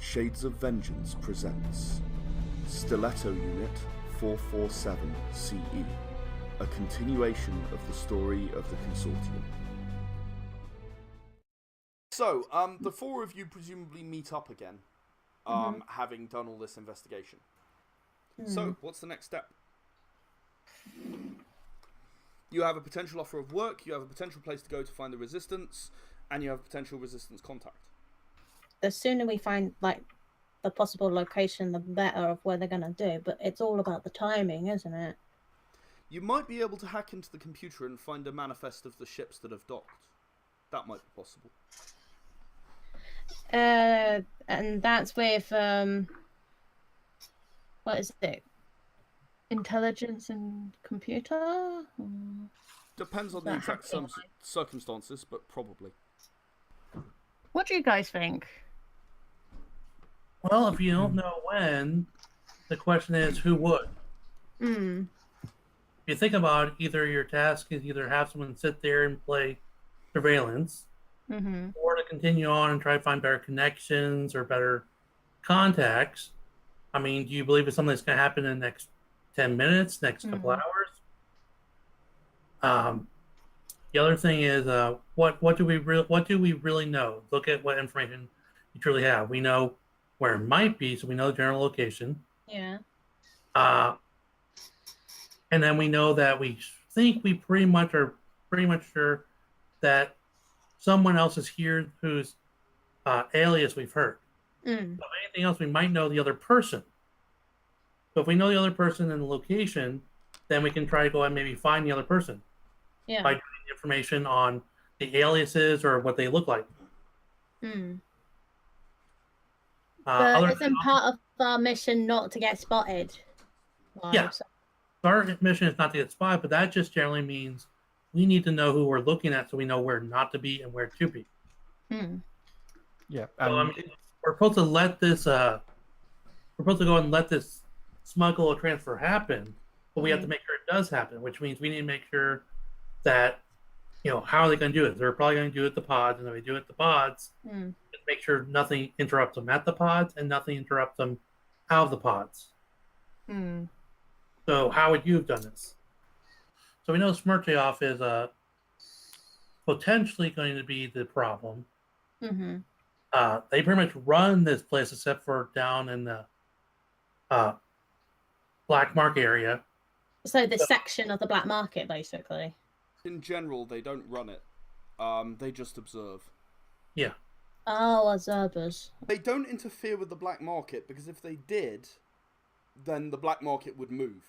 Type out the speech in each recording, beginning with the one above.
Shades of Vengeance presents Stiletto Unit 447 CE, a continuation of the story of the Consortium. So, the four of you presumably meet up again, having done all this investigation. So, what's the next step? You have a potential offer of work, you have a potential place to go to find the resistance, and you have a potential resistance contact. The sooner we find, like, the possible location, the better of where they're going to do. But it's all about the timing, isn't it? You might be able to hack into the computer and find a manifest of the ships that have docked. That might be possible. And that's with, what is it? Intelligence and computer? Depends on the exact circumstances, but probably. What do you guys think? Well, if you don't know when, the question is, who would? If you think about it, either your task is either have someone sit there and play surveillance, or to continue on and try to find better connections or better contacts. I mean, do you believe it's something that's going to happen in the next 10 minutes, next couple hours? The other thing is, what do we really know? Look at what information you truly have. We know where it might be, so we know the general location. Yeah. And then we know that we think we pretty much sure that someone else is here whose alias we've heard. So if anything else, we might know the other person. So if we know the other person and the location, then we can try to go and maybe find the other person. Yeah. By getting information on the aliases or what they look like. But isn't part of our mission not to get spotted? Yeah. Our mission is not to get spotted, but that just generally means we need to know who we're looking at so we know where not to be and where to be. Yeah. So, I mean, we're supposed to let this we're supposed to go and let this smuggle or transfer happen, but we have to make sure it does happen, which means we need to make sure that, how are they going to do it? They're probably going to do it at the pods, and if they do it at the pods, just make sure nothing interrupts them at the pods and nothing interrupts them out of the pods. So how would you have done this? So we know Smircheoff is potentially going to be the problem. They pretty much run this place except for down in the black market area. So the section of the black market, basically. In general, they don't run it. They just observe. Yeah. Oh, observers. They don't interfere with the black market, because if they did, then the black market would move.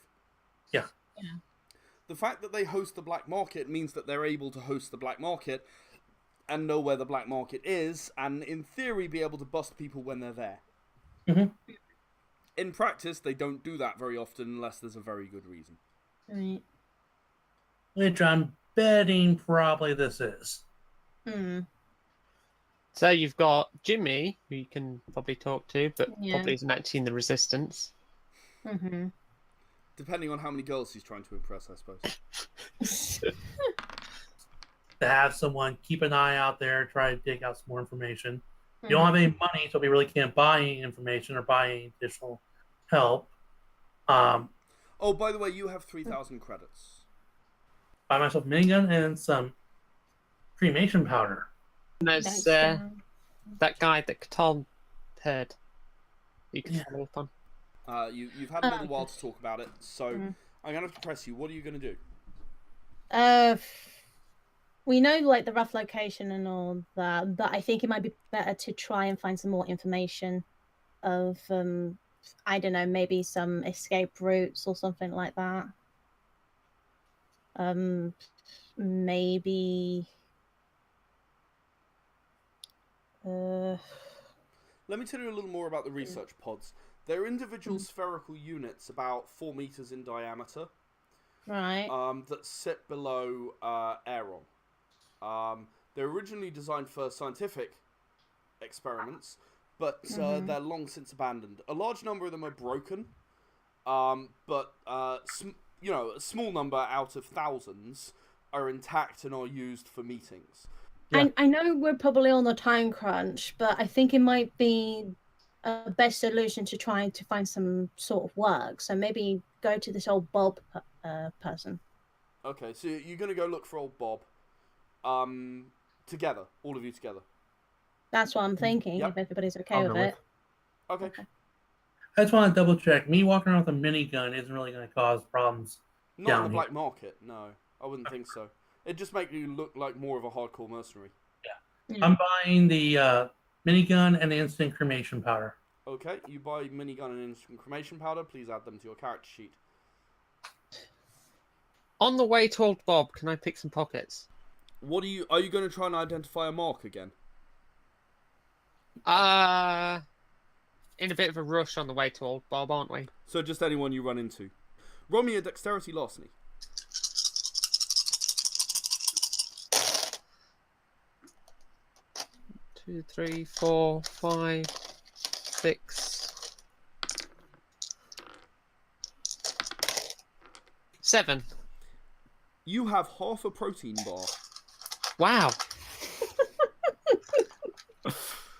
Yeah. The fact that they host the black market means that they're able to host the black market and know where the black market is, and in theory be able to bust people when they're there. In practice, they don't do that very often unless there's a very good reason. Right. Which I'm betting probably this is. So you've got Jimmy, who you can probably talk to, but probably isn't actually in the resistance. Depending on how many girls he's trying to impress, I suppose. To have someone keep an eye out there, try to dig out some more information. You don't have any money, so we really can't buy any information or buy any additional help. Oh, by the way, you have 3,000 credits. Buy myself a minigun and some cremation powder. And there's that guy that Catan heard. You can follow up on. You've had a little while to talk about it, so I'm going to have to press you. What are you going to do? We know, like, the rough location and all that, but I think it might be better to try and find some more information of, I don't know, maybe some escape routes or something like that. Maybe... Let me tell you a little more about the research pods. They're individual spherical units about 4 meters in diameter. Right. That sit below Aeron. They're originally designed for scientific experiments, but they're long since abandoned. A large number of them are broken, but a small number out of thousands are intact and are used for meetings. I know we're probably on a time crunch, but I think it might be a best solution to trying to find some sort of work. So maybe go to this old Bob person. Okay, so you're gonna go look for old Bob. Together, all of you together. That's what I'm thinking. Yep. If everybody's okay I'll with go it. Okay. I just want to double check. Me walking around with a minigun isn't really going to cause problems. Not on Down the here. black market. No, I wouldn't think so. It'd just make you look like more of a hardcore mercenary. I'm buying the minigun and the instant cremation powder. Okay, you buy minigun and instant cremation powder. Please add them to your character sheet. On the way to Old Bob, can I pick some pockets? What are you going to try and identify a mark again? In a bit of a rush on the way to Old Bob, aren't we? So just anyone you run into. Roll me a dexterity larceny. Two, 3, 4, 5, 6, 7. You have half a protein bar. Wow.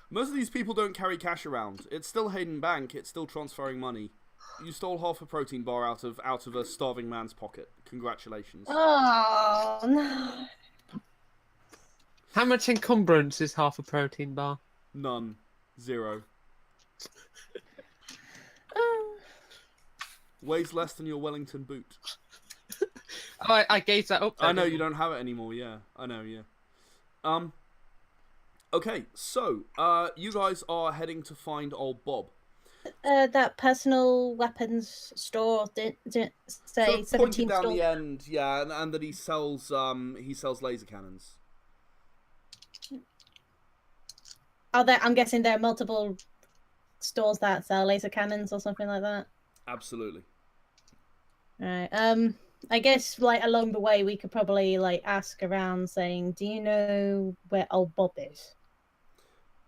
Most of these people don't carry cash around. It's still Hayden Bank. It's still transferring money. You stole half a protein bar out of a starving man's pocket. Congratulations. Oh no. How much encumbrance is half a protein bar? None. 0. Weighs less than your Wellington boot. Oh, I gave that up. I know you don't have it anymore. Yeah, I know. Yeah. Okay, so you guys are heading to find old Bob. That personal weapons store didn't say So pointed 17 down store. the end, yeah, and that he sells laser cannons. Are there? I'm guessing there are multiple stores that sell laser cannons or something like that. Absolutely. Right. I guess like along the way we could probably like ask around, saying, "Do you know where old Bob is?"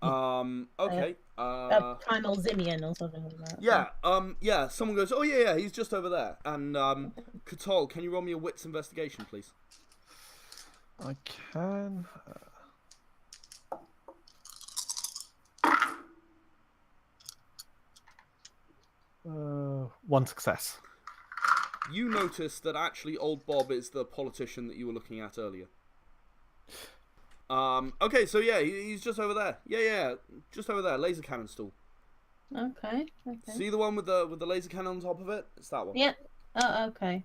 Okay. Primal Ximian or something like that. Yeah. Yeah. Someone goes, "Oh yeah, he's just over there." And Katal, can you roll me a wits investigation, please? I can. One success. You notice that actually old Bob is the politician that you were looking at earlier. Okay, so yeah, he's just over there. Yeah, just over there, laser cannon stall. Okay. See the one with the laser cannon on top of it? It's that one. Yeah. Oh, okay.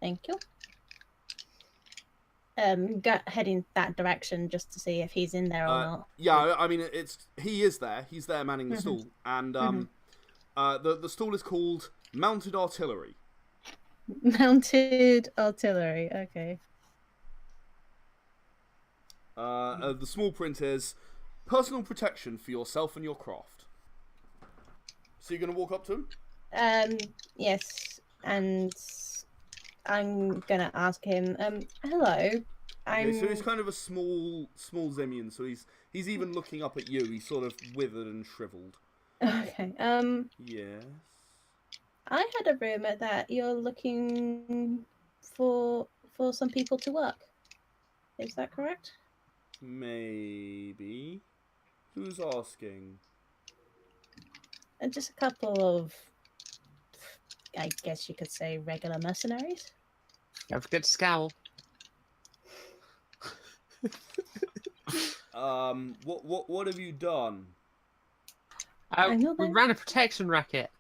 Thank you. Heading that direction just to see if he's in there or not. Yeah, I mean he is there. He's there manning the stall, and the stall is called Mounted Artillery. Mounted artillery. Okay. The small print is personal protection for yourself and your craft. So you're gonna walk up to him? Yes, and I'm gonna ask him. Hello. Okay, so he's kind of a small Ximian. So he's even looking up at you. He's sort of withered and shriveled. Okay. Yes. I had a rumor that you're looking for some people to work. Is that correct? Maybe. Who's asking? And just a couple of, I guess you could say, regular mercenaries. You have a good scowl. What have you done? I know We that. ran a protection racket.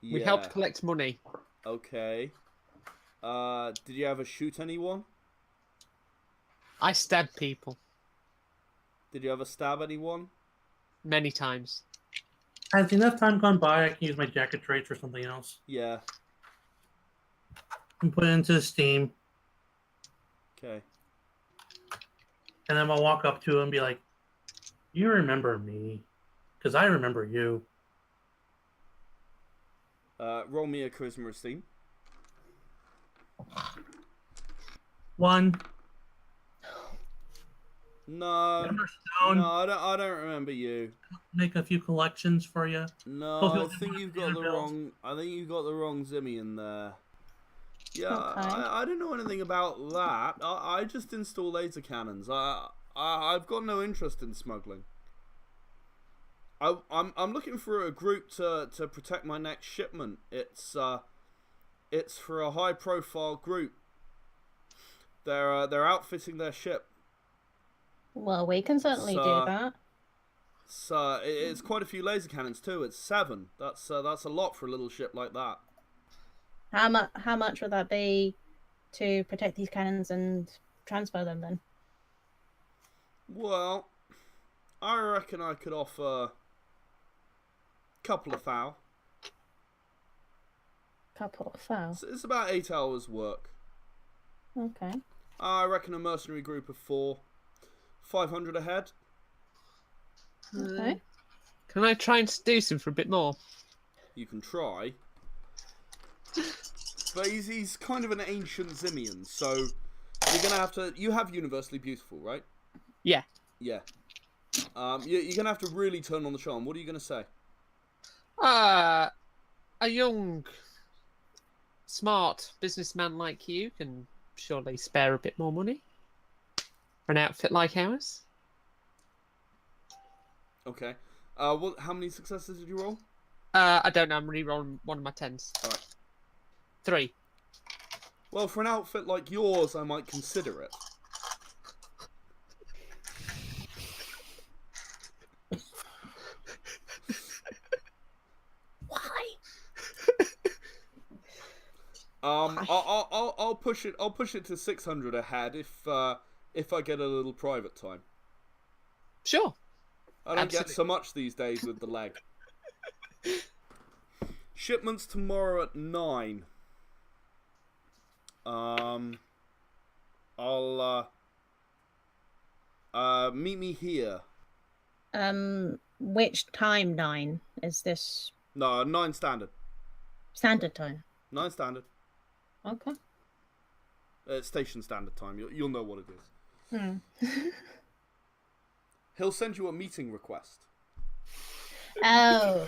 We helped Yeah. collect money. Okay. Did you ever shoot anyone? I stabbed people Did you ever stab anyone? many times. Has enough time gone by? I can use my jacket traits for something else. Yeah. And put it into Steam, Okay. and then I'll walk up to him and be like, "You remember me? Because I remember you." Roll me a charisma esteem. 1. No. Remember Stone? No, I don't remember you. Make a few collections for you. No, Hopefully I think you've got the wrong. I think you've got the wrong Ximian there. Yeah, Okay. I don't know anything about that. I just install laser cannons. I I've got no interest in smuggling. I'm looking for a group to protect my next shipment. It's for a high profile group. They're outfitting their ship. Well, we can certainly do that. It's quite a few laser cannons too. It's 7. That's a lot for a little ship like that. How much would that be to protect these cannons and transfer them then? Well, I reckon I could offer a couple of thou. Couple of thou. It's about 8 hours work. Okay. I reckon a mercenary group of 4, 500 a head. Okay. Can I try and seduce him for a bit more? You can try. But he's kind of an ancient Ximian, so you're gonna have to. You have universally beautiful, right? Yeah. Yeah. You're gonna have to really turn on the charm. What are you gonna say? A young, smart businessman like you can surely spare a bit more money for an outfit like ours. Okay. How many successes did you roll? I don't know. I'm re-rolling one of my 10s. All right. 3. Well, for an outfit like yours, I might consider it. Why? I'll push it. I'll push it to 600 a head if I get a little private time. Sure. I don't Absolutely. get so much these days with the leg. Shipment's tomorrow at 9. I'll meet me here. Which time 9 is this? No, 9 standard. Standard time. 9 standard. Okay. Station standard time. You'll know what it is. Hmm. He'll send you a meeting request. Oh.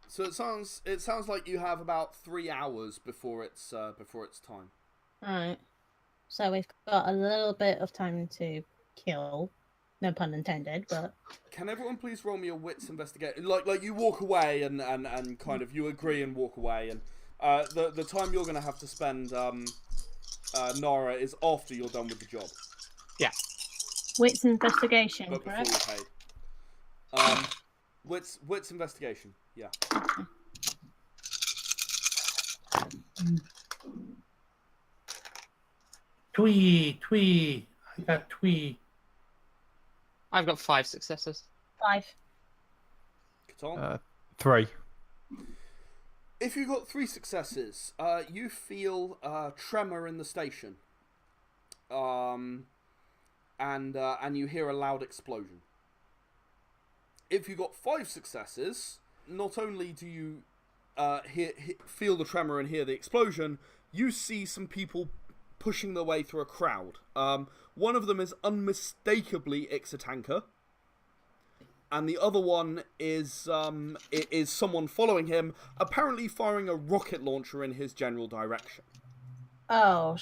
So it sounds like you have about 3 hours before it's time. Alright. So we've got a little bit of time to kill. No pun intended, but... Can everyone please roll me a wits investigation? Like you walk away and kind of you agree and walk away, and the time you're gonna have to spend Nara is after you're done with the job. Yeah. Wits investigation, But before correct? you're paid. Wits investigation, yeah. Twee. I got twee. I've got 5 successes. 5. Catan? 3. If you got 3 successes, you feel tremor in the station. And you hear a loud explosion. If you got 5 successes, not only do you feel the tremor and hear the explosion, you see some people pushing their way through a crowd. One of them is unmistakably Ixatanka, and the other one is someone following him, apparently firing a rocket launcher in his general direction. Oh,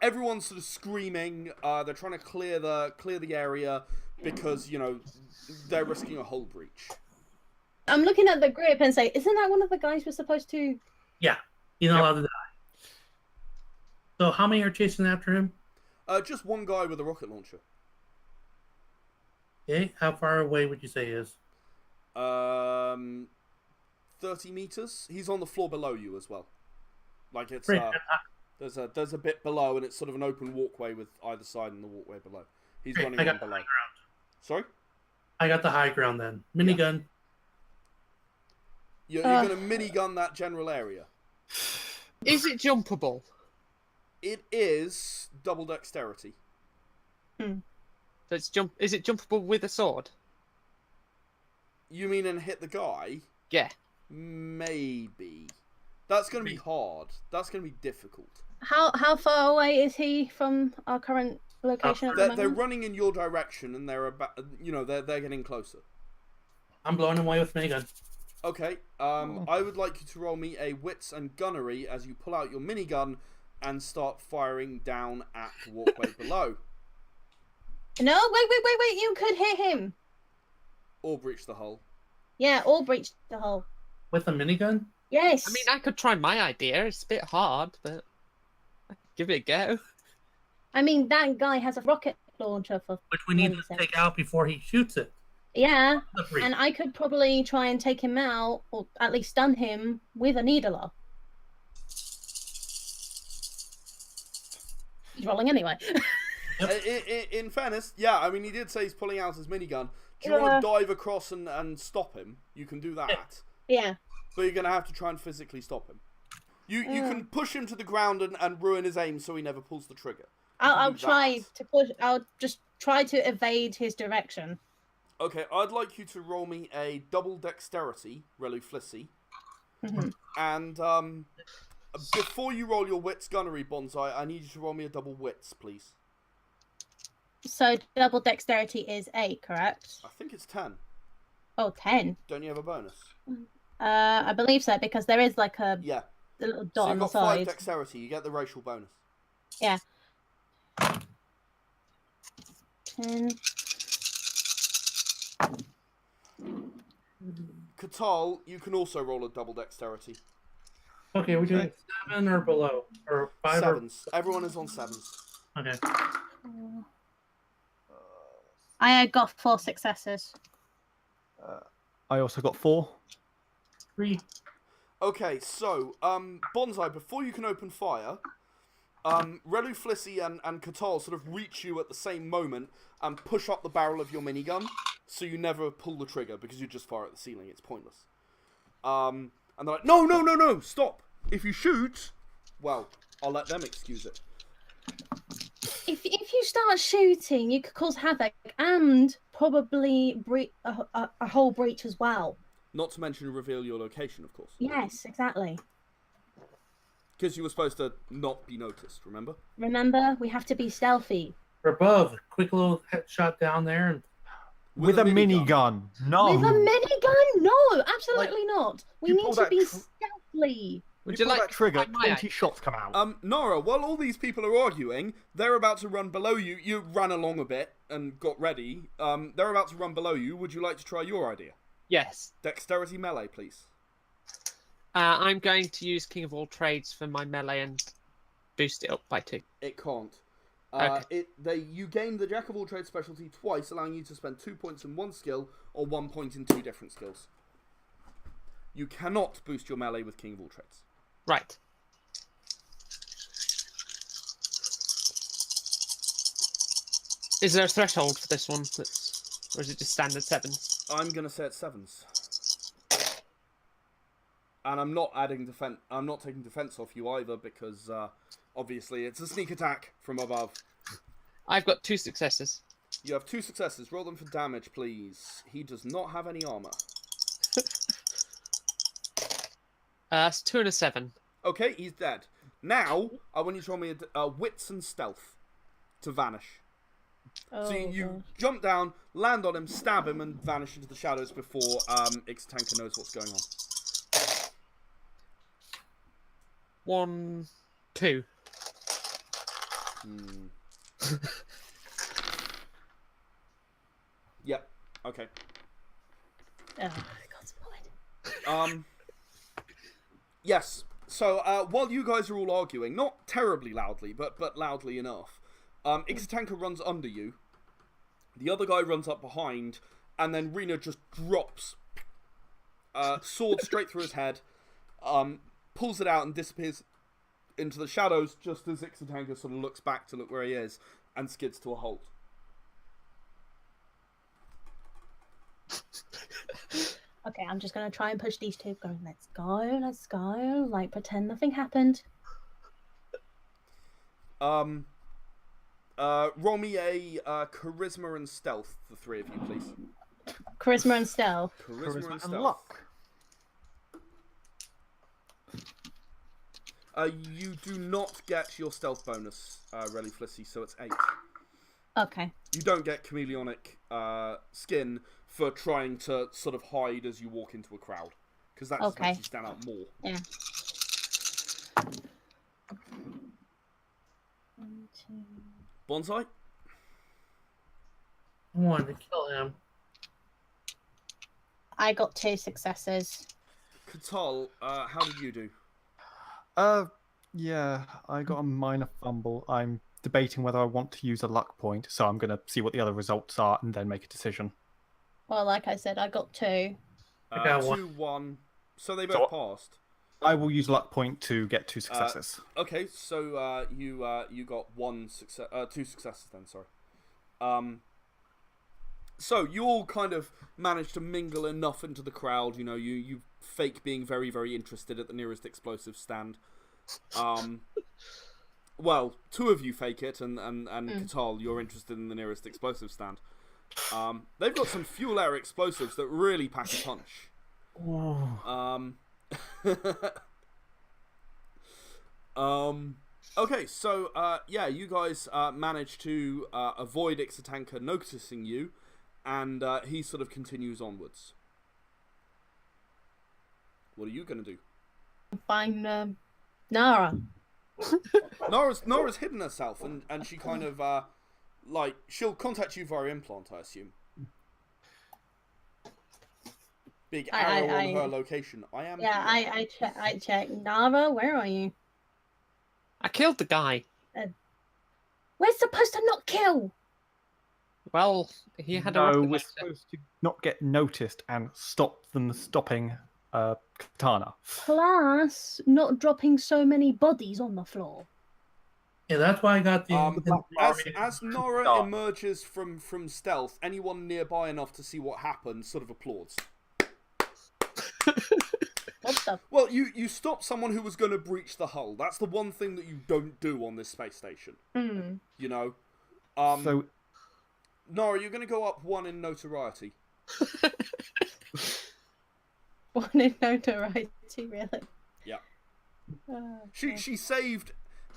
Everyone's sort of screaming. They're trying to clear the area because, you know, they're risking a hull breach. I'm looking at the group and say, isn't that one of the guys we're supposed to... Yeah, he's not allowed to die. So how many are chasing after him? Just one guy with a rocket launcher. Okay, how far away would you say he is? 30 meters. He's on the floor below you as well. Like it's Great. there's a bit below, and it's sort of an open walkway with either side and the walkway below. He's Great, running I on got the below. high ground. Sorry? I got the high ground then. Minigun. You're going to minigun that general area. Is it jumpable? It is double dexterity. So it's Is it jumpable with a sword? You mean and hit the guy? Yeah. Maybe. That's going to be hard. That's going to be difficult. How far away is he from our current location at the They're moment? running in your direction, and they're about, they're getting closer. I'm blowing him away with minigun. Okay. I would like you to roll me a wits and gunnery as you pull out your minigun and start firing down at the walkway below. No, wait. You could hit him. Or breach the hull. Yeah, or breach the hull. With a minigun? Yes. I mean, I could try my idea. It's a bit hard, but I could give it a go. I mean, that guy has a rocket launcher for. Which we need to reasons. take out before he shoots it. Yeah, The breach. and I could probably try and take him out, or at least stun him with a needler. He's rolling anyway. In fairness, yeah, I mean, he did say he's pulling out his minigun. Do you want to dive across and stop him? You can do that. Yeah. But you're going to have to try and physically stop him. You can push him to the ground and ruin his aim so he never pulls the trigger. I'll try to push. I'll just try to evade his direction. Okay, I'd like you to roll me a double dexterity, Relu Flissy. And before you roll your wits gunnery, Bonsai, I need you to roll me a double wits, please. So double dexterity is 8, correct? I think it's 10. Oh, 10. Don't you have a bonus? I believe so, because there is like a little dot so on the you've got 5 side. dexterity, you get the racial bonus. Yeah. 10. Katal, you can also roll a double dexterity. Okay, we're doing 7 or below? Or 5 Sevens. Everyone is on 7s. Okay. I got 4 successes. I also got 4. 3. Okay, so, Bonsai, before you can open fire, Relu Flissy and Katal sort of reach you at the same moment and push up the barrel of your minigun, so you never pull the trigger, because you just fire at the ceiling, it's pointless. And they're like, no, stop! If you shoot, well, I'll let them excuse it. If you start shooting, you could cause havoc and probably a whole breach as well. Not to mention reveal your location, of course. Yes, exactly. Because you were supposed to not be noticed, remember? Remember, we have to be stealthy. Or above. Quick little headshot down there. And... With a minigun. No. With a minigun? No, absolutely not. We you need pull to that be stealthy. Would you you pull like that trigger, to try my 20 idea? shots come out. Nora, while all these people are arguing, they're about to run below you. You ran along a bit and got ready. They're about to run below you. Would you like to try your idea? Yes. Dexterity melee, please. I'm going to use King of All Trades for my melee and boost it up by 2. It can't. Okay. You gain the Jack of all trades specialty twice, allowing you to spend 2 points in one skill or 1 point in 2 different skills. You cannot boost your melee with King of all trades. Right. Is there a threshold for this one? Or is it just standard 7s? I'm gonna say it's 7s. And I'm not adding defense. I'm not taking defense off you either because obviously it's a sneak attack from above. I've got 2 successes. You have 2 successes. Roll them for damage, please. He does not have any armor. That's 2 and a 7. Okay, he's dead. Now I want you to roll me a wits and stealth to vanish. Oh, So you jump down, land on him, stab him, and vanish into the shadows before Ixtanka knows what's going on. 1, 2. Yep. Okay. Oh, God, Yes. So while you guys are all arguing, not terribly loudly, but loudly enough, Ixtanka runs under you. The other guy runs up behind, and then Rena just drops sword straight through his head, pulls it out and disappears into the shadows just as Ixtanka sort of looks back to look where he is and skids to a halt. Okay, I'm just gonna try and push these two. Going, let's go. Like, pretend nothing happened. Roll me a charisma and stealth, the 3 of you, please. Charisma and stealth. Charisma and stealth. luck. You do not get your stealth bonus, Relu Flissy, so it's 8. Okay. You don't get chameleonic skin for trying to sort of hide as you walk into a crowd, because that just makes you stand out more. Yeah. 1, 2. Bonsai? I wanted to kill him. I got 2 successes. Katal, how did you do? Yeah, I got a minor fumble. I'm debating whether I want to use a luck point, so I'm going to see what the other results are and then make a decision. Well, like I said, I got 2. I got 2-1. So they both passed. I will use luck point to get 2 successes. Okay, so you got 2 successes then. Sorry. So you all kind of managed to mingle enough into the crowd. You know, you fake being very, very interested at the nearest explosive stand. Well, 2 of you fake it, and Katal, you're interested in the nearest explosive stand. They've got some fuel air explosives that really pack a punch. Okay, so yeah, you guys managed to avoid Ixatanka noticing you, and he sort of continues onwards. What are you gonna do? Find Nara. Nora's hidden herself, and she kind of like she'll contact you via implant, I assume. Big arrow on her location. Yeah, I check. Nara, where are you? I killed the guy. We're supposed to not kill. Well, he had a No, rocket we're launcher. supposed to not get noticed and stop them stopping Katana. Plus, not dropping so many bodies on the floor. Yeah, that's why I got the. As Nora emerges from stealth, anyone nearby enough to see what happens sort of applauds. What the? Well, you stopped someone who was going to breach the hull. That's the one thing that you don't do on this space station. You know? So, Nora, you're going to go up 1 in notoriety. 1 in notoriety, really? Yeah. Okay. She saved...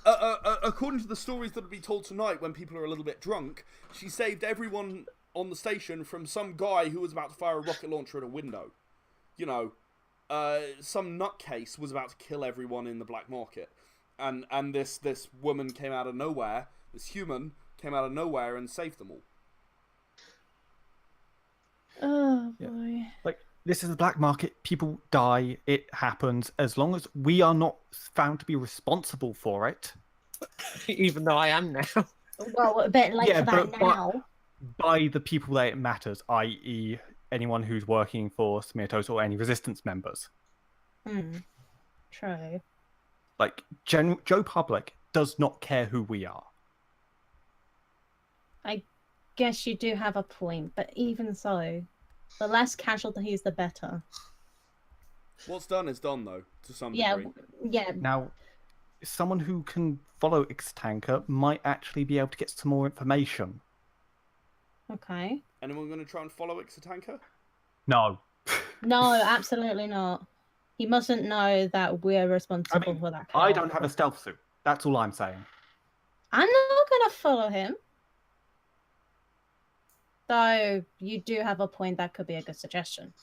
according to the stories that'll be told tonight when people are a little bit drunk, she saved everyone on the station from some guy who was about to fire a rocket launcher at a window. You know, some nutcase was about to kill everyone in the black market. And this woman came out of nowhere, this human came out of nowhere and saved them all. Oh, boy. like, this is the black market. People die. It happens. As long as we are not found to be responsible for it. Even though I am now. Well, a bit late for that but now. by the people that it matters, i.e. anyone who's working for Smirtos or any resistance members. True. Like, Joe Public does not care who we are. I guess you do have a point, but even so, the less casualties, the better. What's done is done, though, to some Yeah, degree. yeah. Now, someone who can follow Ixtanka might actually be able to get some more information. Okay. Anyone going to try and follow Ixatanka? No. No, absolutely not. He mustn't know that we're responsible for that. I don't have a stealth suit. That's all I'm saying. I'm not going to follow him. Though you do have a point, that could be a good suggestion.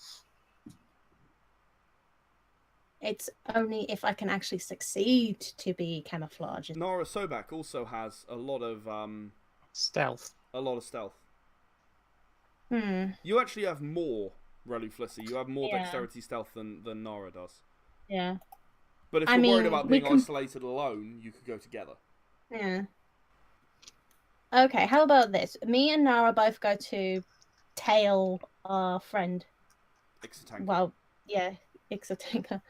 It's only if I can actually succeed to be camouflaged. Nara Sobak also has a lot of Stealth. You actually have more, Relu Flissy. You have more Yeah. dexterity stealth than Nara does. Yeah. But if I you're worried mean, about we being can- isolated alone, you could go together. Yeah. Okay, how about this? Me and Nara both go to tail our friend. Ixatanka. Well, yeah, Ixatanka.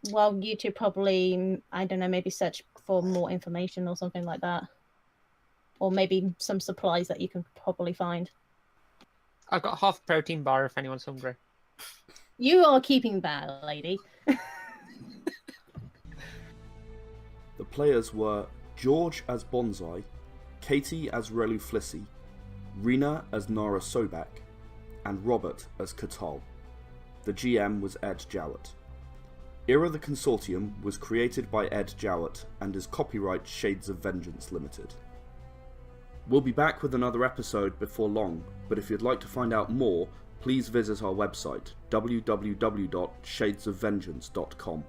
While you two probably, I don't know, maybe search for more information or something like that. Or maybe some supplies that you can probably find. I've got half a protein bar if anyone's hungry. You are keeping that, lady. The players were George as Bonsai, Katie as Relu Flissy, Rena as Nara Sobak, and Robert as Katal. The GM was Ed Jowett. Era the Consortium was created by Ed Jowett and is copyright Shades of Vengeance Limited. We'll be back with another episode before long, but if you'd like to find out more, please visit our website www.shadesofvengeance.com.